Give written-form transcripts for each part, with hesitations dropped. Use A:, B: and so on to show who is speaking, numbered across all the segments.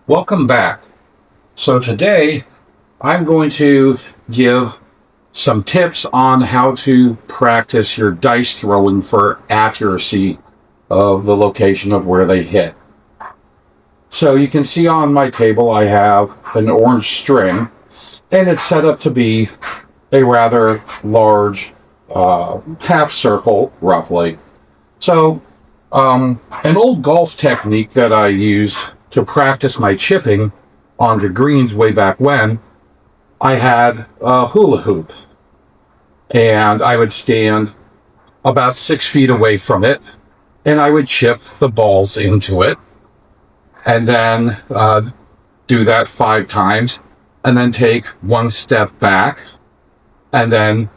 A: Welcome back. So today I'm going to give some tips on how to practice your dice throwing for accuracy of the location of where they hit. So you can see on my table I have an orange string, and it's set up to be a rather large half circle, roughly. So an old golf technique that I used to practice my chipping on the greens way back when, I had a hula hoop, and I would stand about 6 feet away from it, and I would chip the balls into it, and then do that 5 times, and then take one step back, and then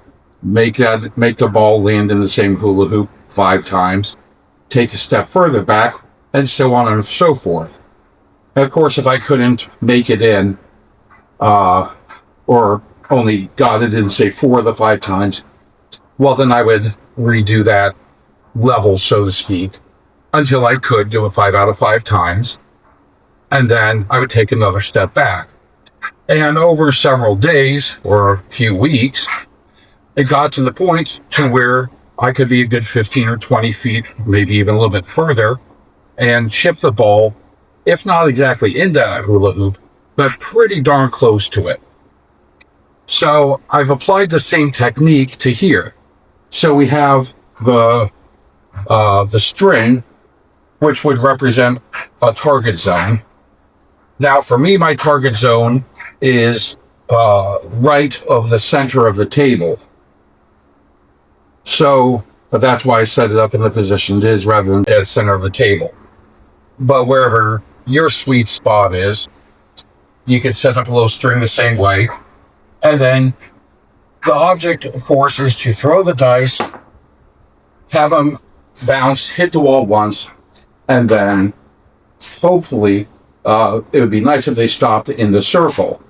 A: make the ball land in the same hula hoop 5 times, take a step further back, and so on and so forth. And of course, if I couldn't make it in, or only got it in, say, 4 of the 5 times, well, then I would redo that level, so to speak, until I could do it 5 out of 5 times. And then I would take another step back. And over several days or a few weeks, it got to the point to where I could be a good 15 or 20 feet, maybe even a little bit further, and chip the ball, if not exactly into that hula hoop, but pretty darn close to it. So I've applied the same technique to here. So we have the string, which would represent a target zone. Now for me, my target zone is right of the center of the table. So, but that's why I set it up in the position it is rather than at the center of the table. But wherever your sweet spot is, you can set up a little string the same way. And then the object, of course, is to throw the dice, have them bounce, hit the wall once, and then hopefully it would be nice if they stopped in the circle.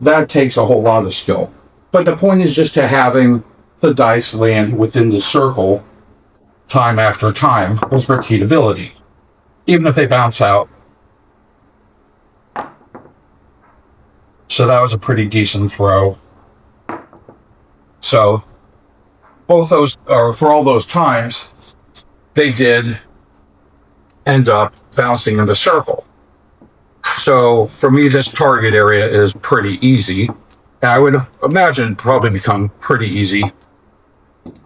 A: That takes a whole lot of skill. But the point is just to having the dice land within the circle time after time with repeatability, even if they bounce out. So that was a pretty decent throw. So both those, or for all those times, they did end up bouncing in the circle. So for me, this target area is pretty easy. And I would imagine it'd probably become pretty easy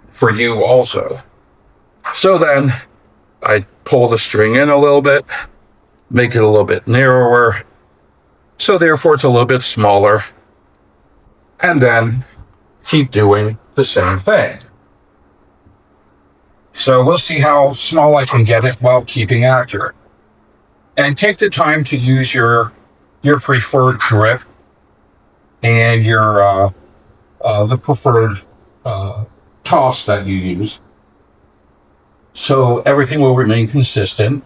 A: for you also. So then I pull the string in a little bit, make it a little bit narrower, so therefore it's a little bit smaller, and then keep doing the same thing. So we'll see how small I can get it while keeping accurate. And take the time to use your preferred grip and your the preferred toss that you use, so everything will remain consistent.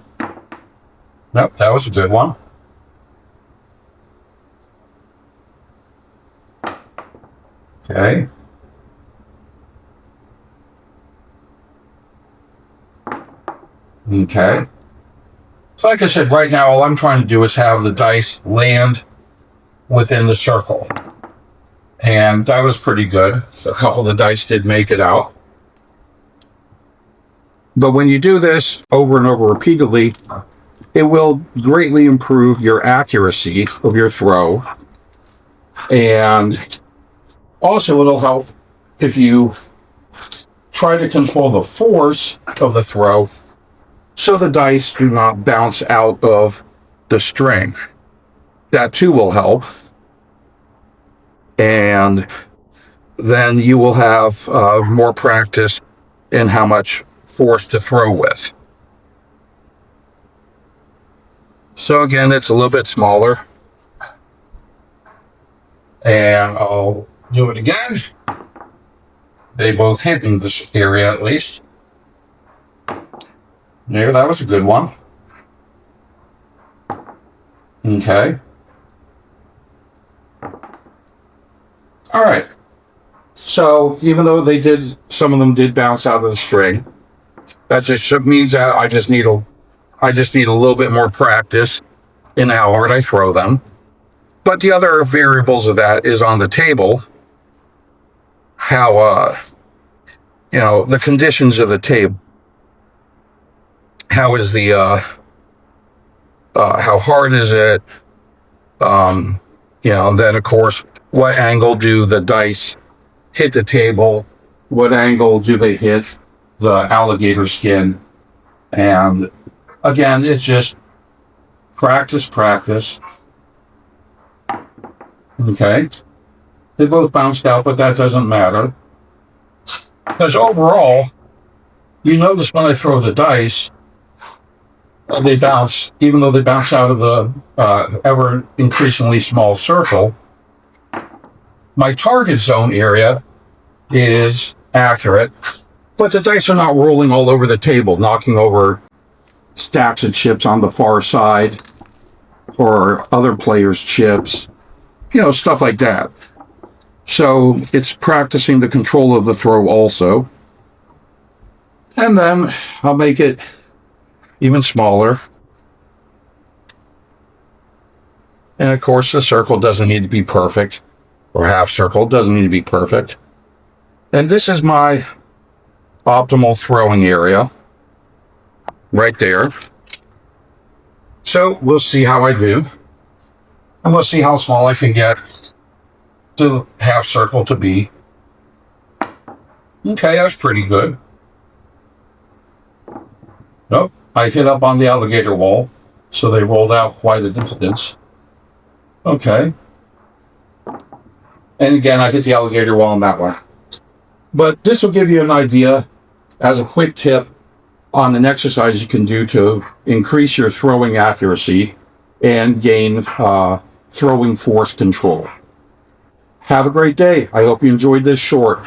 A: Nope, that was a good one. Okay. Okay. So like I said, right now all I'm trying to do is have the dice land within the circle. And that was pretty good. So a couple of the dice did make it out. But when you do this over and over repeatedly, it will greatly improve your accuracy of your throw. And also it'll help if you try to control the force of the throw so the dice do not bounce out of the string. That too will help. And then you will have more practice in how much force to throw with. So again, it's a little bit smaller. And I'll do it again. They both hit in this area at least. There, that was a good one. Okay. All right. So even though some of them did bounce out of the string, that just means that I just need a little bit more practice in how hard I throw them. But the other variables of that is on the table, how, the conditions of the table. How is how hard is it? And then of course, what angle do the dice hit the table? What angle do they hit the alligator skin? And again, it's just practice. Okay. They both bounced out, but that doesn't matter. Because overall, you notice when I throw the dice, they bounce, even though they bounce out of the ever increasingly small circle. My target zone area is accurate, but the dice are not rolling all over the table, knocking over stacks of chips on the far side or other players' chips, stuff like that. So it's practicing the control of the throw also. And then I'll make it even smaller. And of course, the circle doesn't need to be perfect, or half circle doesn't need to be perfect. And this is my optimal throwing area right there. So we'll see how I do. And we'll see how small I can get the half circle to be. Okay, that's pretty good. Nope, I hit up on the alligator wall, so they rolled out quite a distance. Okay. And again, I hit the alligator wall on that one. But this will give you an idea, as a quick tip, on an exercise you can do to increase your throwing accuracy and gain throwing force control. Have a great day. I hope you enjoyed this short.